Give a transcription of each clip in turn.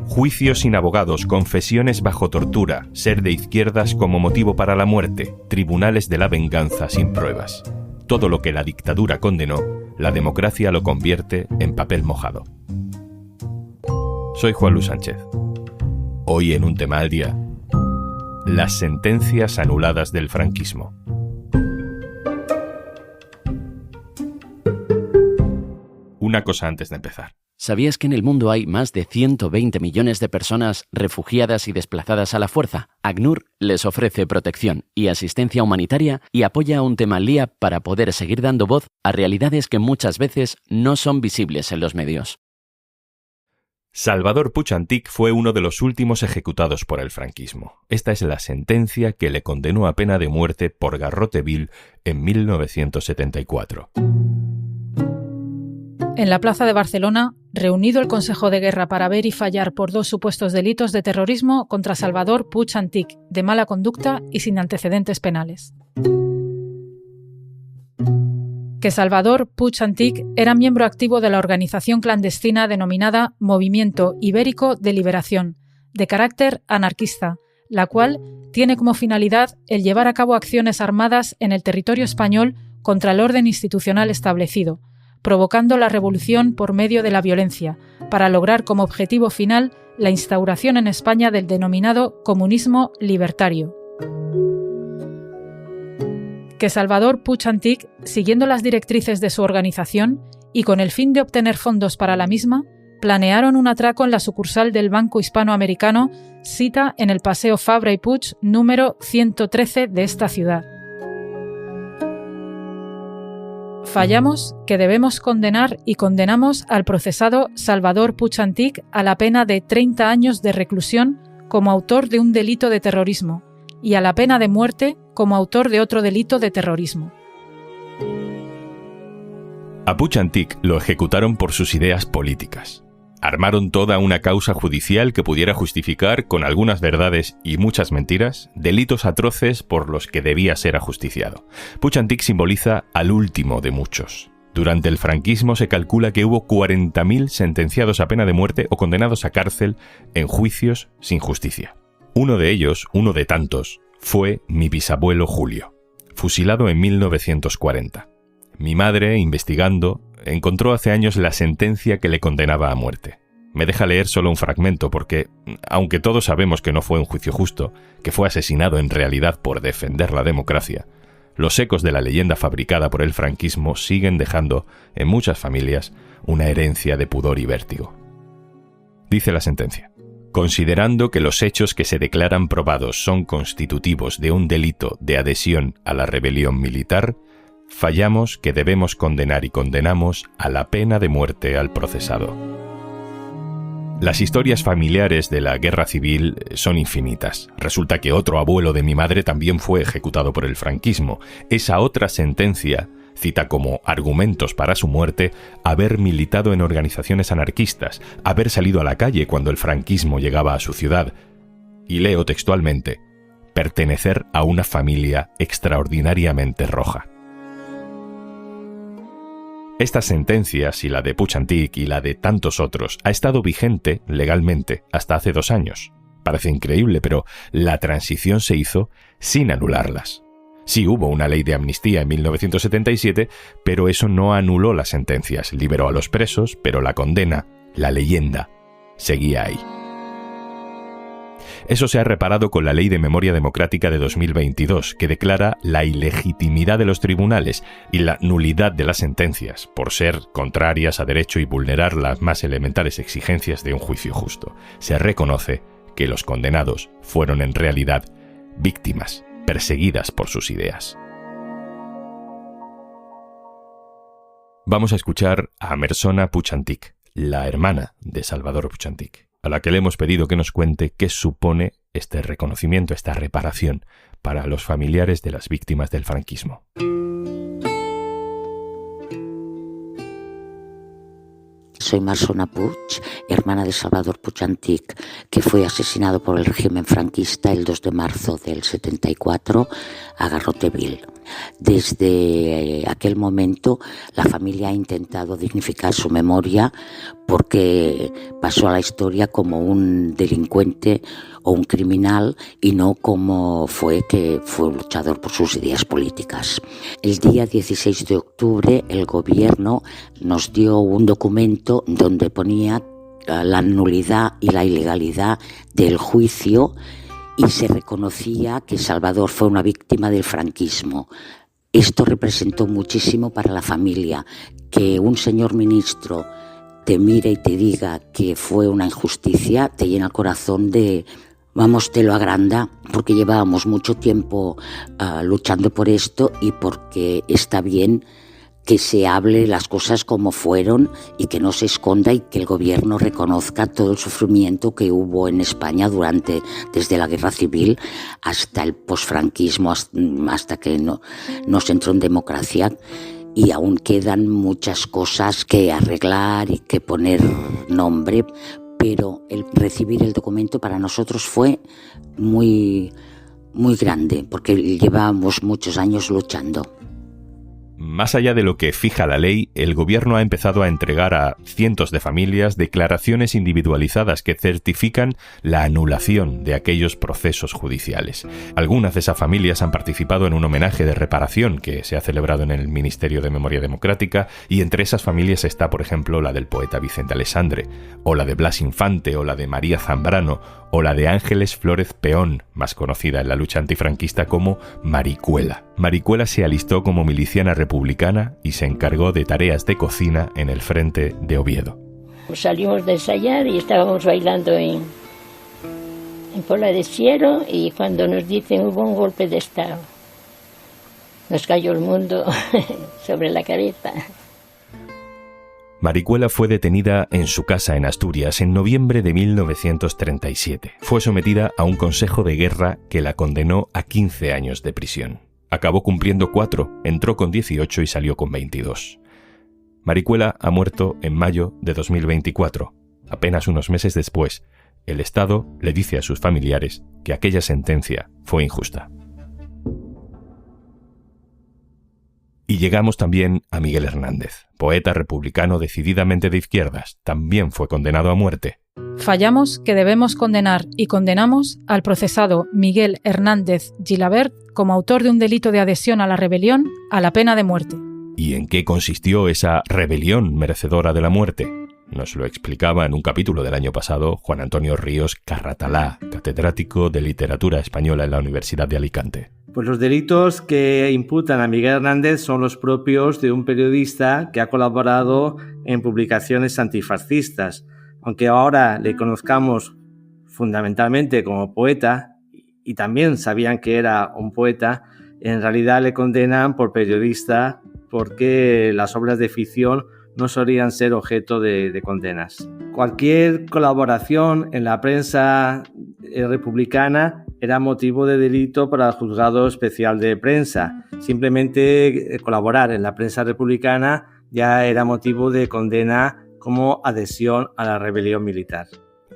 Juicios sin abogados, confesiones bajo tortura, ser de izquierdas como motivo para la muerte, tribunales de la venganza sin pruebas. Todo lo que la dictadura condenó, la democracia lo convierte en papel mojado. Soy Juan Luis Sánchez. Hoy en Un Tema al Día, las sentencias anuladas del franquismo. Una cosa antes de empezar. ¿Sabías que en el mundo hay más de 120 millones de personas refugiadas y desplazadas a la fuerza? ACNUR les ofrece protección y asistencia humanitaria y apoya a Un Tema al Día para poder seguir dando voz a realidades que muchas veces no son visibles en los medios. Salvador Puig Antich fue uno de los últimos ejecutados por el franquismo. Esta es la sentencia que le condenó a pena de muerte por garrote vil en 1974. En la plaza de Barcelona, reunido el Consejo de Guerra para ver y fallar por 2 supuestos delitos de terrorismo contra Salvador Puig Antich, de mala conducta y sin antecedentes penales. Que Salvador Puig Antich era miembro activo de la organización clandestina denominada Movimiento Ibérico de Liberación, de carácter anarquista, la cual tiene como finalidad el llevar a cabo acciones armadas en el territorio español contra el orden institucional establecido, provocando la revolución por medio de la violencia, para lograr como objetivo final la instauración en España del denominado comunismo libertario. Que Salvador Puig Antich, siguiendo las directrices de su organización y con el fin de obtener fondos para la misma, planearon un atraco en la sucursal del Banco Hispanoamericano, sita en el Paseo Fabra y Puig, número 113 de esta ciudad. Fallamos que debemos condenar y condenamos al procesado Salvador Puig Antich a la pena de 30 años de reclusión como autor de un delito de terrorismo y a la pena de muerte como autor de otro delito de terrorismo. A Puig Antich lo ejecutaron por sus ideas políticas. Armaron toda una causa judicial que pudiera justificar, con algunas verdades y muchas mentiras, delitos atroces por los que debía ser ajusticiado. Puig Antich simboliza al último de muchos. Durante el franquismo se calcula que hubo 40.000 sentenciados a pena de muerte o condenados a cárcel en juicios sin justicia. Uno de ellos, uno de tantos, fue mi bisabuelo Julio, fusilado en 1940. Mi madre, investigando, encontró hace años la sentencia que le condenaba a muerte. Me deja leer solo un fragmento porque, aunque todos sabemos que no fue un juicio justo, que fue asesinado en realidad por defender la democracia, los ecos de la leyenda fabricada por el franquismo siguen dejando, en muchas familias, una herencia de pudor y vértigo. Dice la sentencia: considerando que los hechos que se declaran probados son constitutivos de un delito de adhesión a la rebelión militar, fallamos que debemos condenar y condenamos a la pena de muerte al procesado. Las historias familiares de la guerra civil son infinitas. Resulta que otro abuelo de mi madre también fue ejecutado por el franquismo. Esa otra sentencia cita como argumentos para su muerte haber militado en organizaciones anarquistas, haber salido a la calle cuando el franquismo llegaba a su ciudad. Y leo textualmente: pertenecer a una familia extraordinariamente roja. Estas sentencias, y la de Puig Antich y la de tantos otros, ha estado vigente legalmente hasta hace 2 años. Parece increíble, pero la transición se hizo sin anularlas. Sí hubo una ley de amnistía en 1977, pero eso no anuló las sentencias, liberó a los presos, pero la condena, la leyenda, seguía ahí. Eso se ha reparado con la Ley de Memoria Democrática de 2022, que declara la ilegitimidad de los tribunales y la nulidad de las sentencias por ser contrarias a derecho y vulnerar las más elementales exigencias de un juicio justo. Se reconoce que los condenados fueron en realidad víctimas, perseguidas por sus ideas. Vamos a escuchar a Mersona Puig Antich, la hermana de Salvador Puig Antich, a la que le hemos pedido que nos cuente qué supone este reconocimiento, esta reparación para los familiares de las víctimas del franquismo. Soy Mersona Puig, hermana de Salvador Puig Antich, que fue asesinado por el régimen franquista el 2 de marzo del 74 a garrote vil. Desde aquel momento la familia ha intentado dignificar su memoria porque pasó a la historia como un delincuente o un criminal y no como que fue un luchador por sus ideas políticas. El día 16 de octubre el gobierno nos dio un documento donde ponía la nulidad y la ilegalidad del juicio y se reconocía que Salvador fue una víctima del franquismo. Esto representó muchísimo para la familia, que un señor ministro te mire y te diga que fue una injusticia, te llena el corazón te lo agranda, porque llevábamos mucho tiempo luchando por esto y porque está bien que se hable las cosas como fueron y que no se esconda y que el gobierno reconozca todo el sufrimiento que hubo en España desde la guerra civil hasta el posfranquismo, hasta que no se entró en democracia. Y aún quedan muchas cosas que arreglar y que poner nombre, pero el recibir el documento para nosotros fue muy, muy grande, porque llevábamos muchos años luchando. Más allá de lo que fija la ley, el gobierno ha empezado a entregar a cientos de familias declaraciones individualizadas que certifican la anulación de aquellos procesos judiciales. Algunas de esas familias han participado en un homenaje de reparación que se ha celebrado en el Ministerio de Memoria Democrática, y entre esas familias está, por ejemplo, la del poeta Vicente Alessandre, o la de Blas Infante, o la de María Zambrano, o la de Ángeles Flórez Peón, más conocida en la lucha antifranquista como Maricuela. Maricuela se alistó como miliciana republicana y se encargó de tareas de cocina en el frente de Oviedo. Salimos de ensayar y estábamos bailando en Pola de Siero, y cuando nos dicen hubo un golpe de estado, nos cayó el mundo sobre la cabeza. Maricuela fue detenida en su casa en Asturias en noviembre de 1937. Fue sometida a un consejo de guerra que la condenó a 15 años de prisión. Acabó cumpliendo 4, entró con 18 y salió con 22. Maricuela ha muerto en mayo de 2024. Apenas unos meses después, el Estado le dice a sus familiares que aquella sentencia fue injusta. Y llegamos también a Miguel Hernández, poeta republicano decididamente de izquierdas. También fue condenado a muerte. Fallamos que debemos condenar y condenamos al procesado Miguel Hernández Gilabert como autor de un delito de adhesión a la rebelión a la pena de muerte. ¿Y en qué consistió esa rebelión merecedora de la muerte? Nos lo explicaba en un capítulo del año pasado Juan Antonio Ríos Carratalá, catedrático de Literatura Española en la Universidad de Alicante. Pues los delitos que imputan a Miguel Hernández son los propios de un periodista que ha colaborado en publicaciones antifascistas. Aunque ahora le conozcamos fundamentalmente como poeta, y también sabían que era un poeta, en realidad le condenan por periodista porque las obras de ficción no solían ser objeto de condenas. Cualquier colaboración en la prensa republicana era motivo de delito para el Juzgado Especial de Prensa. Simplemente colaborar en la prensa republicana ya era motivo de condena como adhesión a la rebelión militar.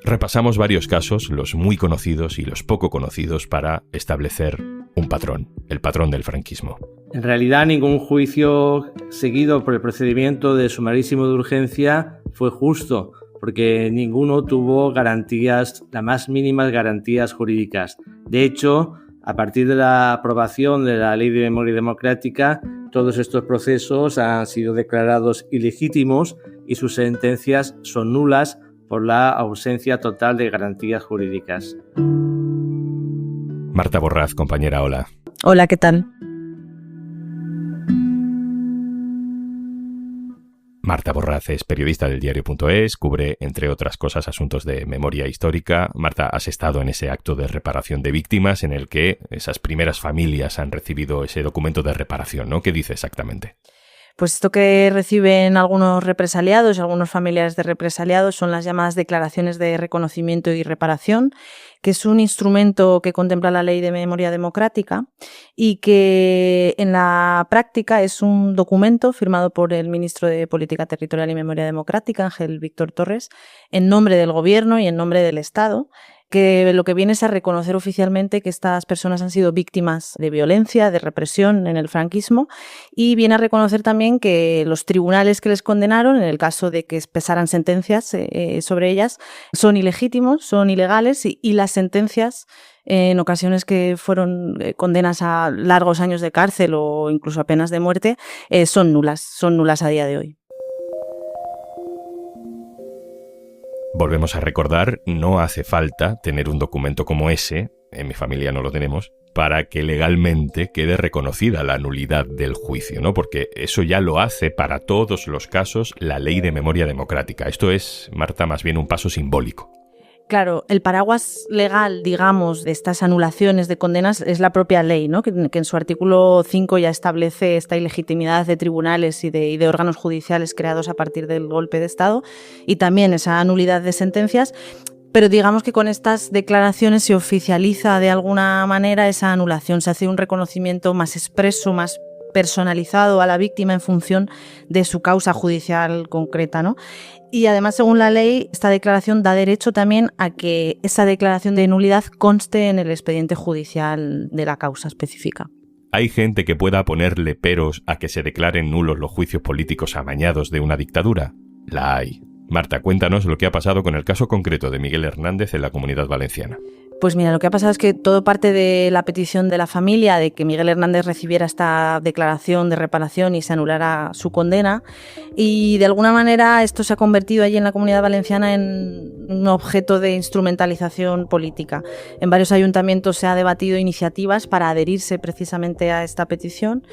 Repasamos varios casos, los muy conocidos y los poco conocidos, para establecer un patrón, el patrón del franquismo. En realidad, ningún juicio seguido por el procedimiento de sumarísimo de urgencia fue justo, porque ninguno tuvo garantías, las más mínimas garantías jurídicas. De hecho, a partir de la aprobación de la Ley de Memoria Democrática, todos estos procesos han sido declarados ilegítimos y sus sentencias son nulas por la ausencia total de garantías jurídicas. Marta Borraz, compañera, hola. Hola, ¿qué tal? Marta Borraz es periodista del diario.es, cubre, entre otras cosas, asuntos de memoria histórica. Marta, has estado en ese acto de reparación de víctimas en el que esas primeras familias han recibido ese documento de reparación, ¿no? ¿Qué dice exactamente? Pues esto que reciben algunos represaliados y algunos familiares de represaliados son las llamadas declaraciones de reconocimiento y reparación, que es un instrumento que contempla la Ley de Memoria Democrática y que en la práctica es un documento firmado por el ministro de Política Territorial y Memoria Democrática, Ángel Víctor Torres, en nombre del Gobierno y en nombre del Estado, que lo que viene es a reconocer oficialmente que estas personas han sido víctimas de violencia, de represión en el franquismo, y viene a reconocer también que los tribunales que les condenaron, en el caso de que pesaran sentencias sobre ellas, son ilegítimos, son ilegales, y las sentencias, en ocasiones que fueron condenas a largos años de cárcel o incluso a penas de muerte, son nulas a día de hoy. Volvemos a recordar, no hace falta tener un documento como ese, en mi familia no lo tenemos, para que legalmente quede reconocida la nulidad del juicio, ¿no? Porque eso ya lo hace para todos los casos la Ley de Memoria Democrática. Esto es, Marta, más bien un paso simbólico. Claro, el paraguas legal, digamos, de estas anulaciones de condenas es la propia ley, ¿no? Que en su artículo 5 ya establece esta ilegitimidad de tribunales y de órganos judiciales creados a partir del golpe de Estado, y también esa nulidad de sentencias. Pero digamos que con estas declaraciones se oficializa de alguna manera esa anulación, se hace un reconocimiento más expreso, más personalizado a la víctima en función de su causa judicial concreta, ¿no? Y además, según la ley, esta declaración da derecho también a que esa declaración de nulidad conste en el expediente judicial de la causa específica. ¿Hay gente que pueda ponerle peros a que se declaren nulos los juicios políticos amañados de una dictadura? La hay. Marta, cuéntanos lo que ha pasado con el caso concreto de Miguel Hernández en la Comunidad Valenciana. Pues mira, lo que ha pasado es que todo parte de la petición de la familia de que Miguel Hernández recibiera esta declaración de reparación y se anulara su condena, y de alguna manera esto se ha convertido allí en la Comunidad Valenciana en un objeto de instrumentalización política. En varios ayuntamientos se ha debatido iniciativas para adherirse precisamente a esta petición,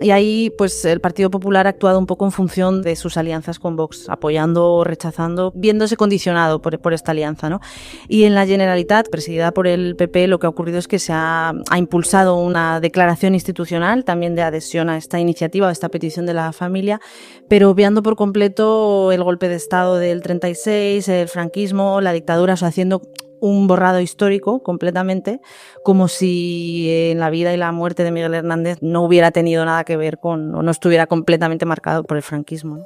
y ahí pues el Partido Popular ha actuado un poco en función de sus alianzas con Vox, apoyando o rechazando, viéndose condicionado por esta alianza, ¿no? Y en la Generalitat, presidida por el PP, lo que ha ocurrido es que se ha impulsado una declaración institucional también de adhesión a esta iniciativa, a esta petición de la familia, pero obviando por completo el golpe de Estado del 36, el franquismo, la dictadura, o sea, haciendo un borrado histórico completamente, como si en la vida y la muerte de Miguel Hernández no hubiera tenido nada que ver con, o no estuviera completamente marcado por el franquismo, ¿no?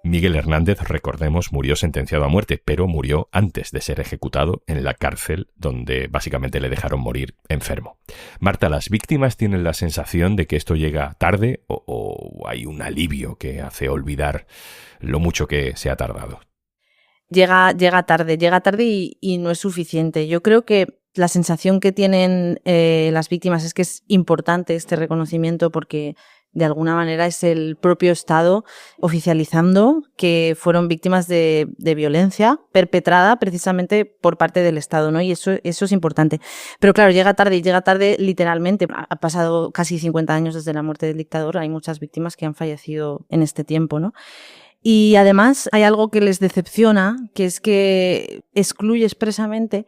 Miguel Hernández, recordemos, murió sentenciado a muerte, pero murió antes de ser ejecutado en la cárcel, donde básicamente le dejaron morir enfermo. Marta, ¿las víctimas tienen la sensación de que esto llega tarde o hay un alivio que hace olvidar lo mucho que se ha tardado? Llega tarde y no es suficiente. Yo creo que la sensación que tienen las víctimas es que es importante este reconocimiento porque de alguna manera es el propio Estado oficializando que fueron víctimas de violencia perpetrada precisamente por parte del Estado, ¿no? Y eso es importante. Pero claro, llega tarde literalmente. Ha pasado casi 50 años desde la muerte del dictador, hay muchas víctimas que han fallecido en este tiempo, ¿no? Y además hay algo que les decepciona, que es que excluye expresamente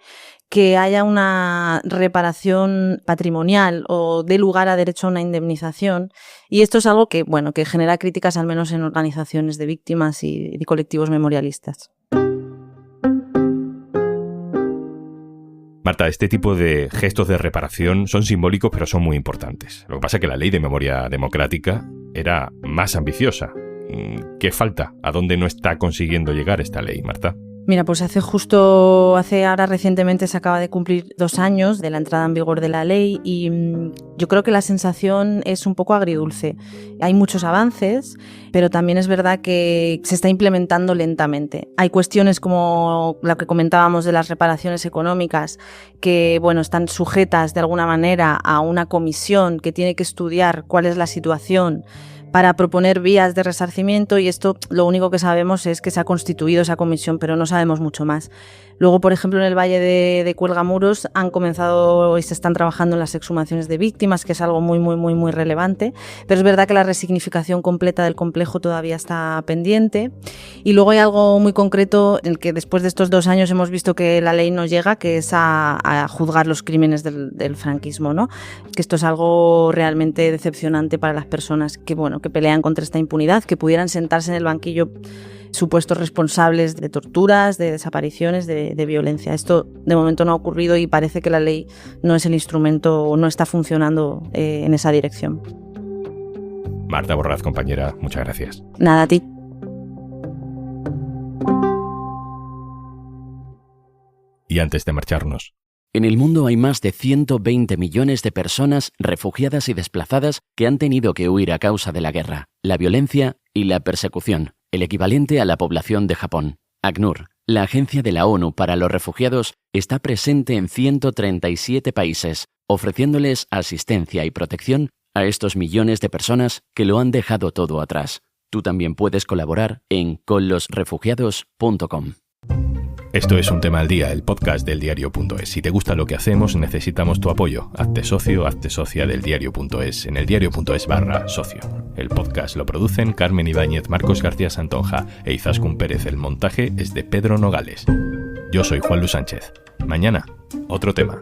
que haya una reparación patrimonial o dé lugar a derecho a una indemnización. Y esto es algo que, bueno, que genera críticas al menos en organizaciones de víctimas y colectivos memorialistas. Marta, este tipo de gestos de reparación son simbólicos pero son muy importantes. Lo que pasa es que la Ley de Memoria Democrática era más ambiciosa. ¿Qué falta? ¿A dónde no está consiguiendo llegar esta ley, Marta? Mira, pues ahora recientemente se acaba de cumplir 2 años de la entrada en vigor de la ley y yo creo que la sensación es un poco agridulce. Hay muchos avances, pero también es verdad que se está implementando lentamente. Hay cuestiones como la que comentábamos de las reparaciones económicas que, bueno, están sujetas de alguna manera a una comisión que tiene que estudiar cuál es la situación para proponer vías de resarcimiento y esto lo único que sabemos es que se ha constituido esa comisión, pero no sabemos mucho más. Luego, por ejemplo, en el Valle de Cuelgamuros han comenzado y se están trabajando en las exhumaciones de víctimas, que es algo muy relevante, pero es verdad que la resignificación completa del complejo todavía está pendiente. Y luego hay algo muy concreto en el que después de estos 2 años hemos visto que la ley no llega, que es a juzgar los crímenes del franquismo, ¿no? Que esto es algo realmente decepcionante para las personas que pelean contra esta impunidad, que pudieran sentarse en el banquillo supuestos responsables de torturas, de desapariciones, de violencia. Esto de momento no ha ocurrido y parece que la ley no es el instrumento o no está funcionando en esa dirección. Marta Borraz, compañera, muchas gracias. Nada, a ti. Y antes de marcharnos, en el mundo hay más de 120 millones de personas refugiadas y desplazadas que han tenido que huir a causa de la guerra, la violencia y la persecución, el equivalente a la población de Japón. ACNUR, la Agencia de la ONU para los Refugiados, está presente en 137 países, ofreciéndoles asistencia y protección a estos millones de personas que lo han dejado todo atrás. Tú también puedes colaborar en conlosrefugiados.com. esto es Un Tema al Día, el podcast del diario.es. Si te gusta lo que hacemos, necesitamos tu apoyo. Hazte socio, hazte socia del diario.es en el diario.es/socio. El podcast lo producen Carmen Ibáñez, Marcos García Santonja e Izaskun Pérez. El montaje es de Pedro Nogales. Yo soy Juan Luis Sánchez. Mañana, otro tema.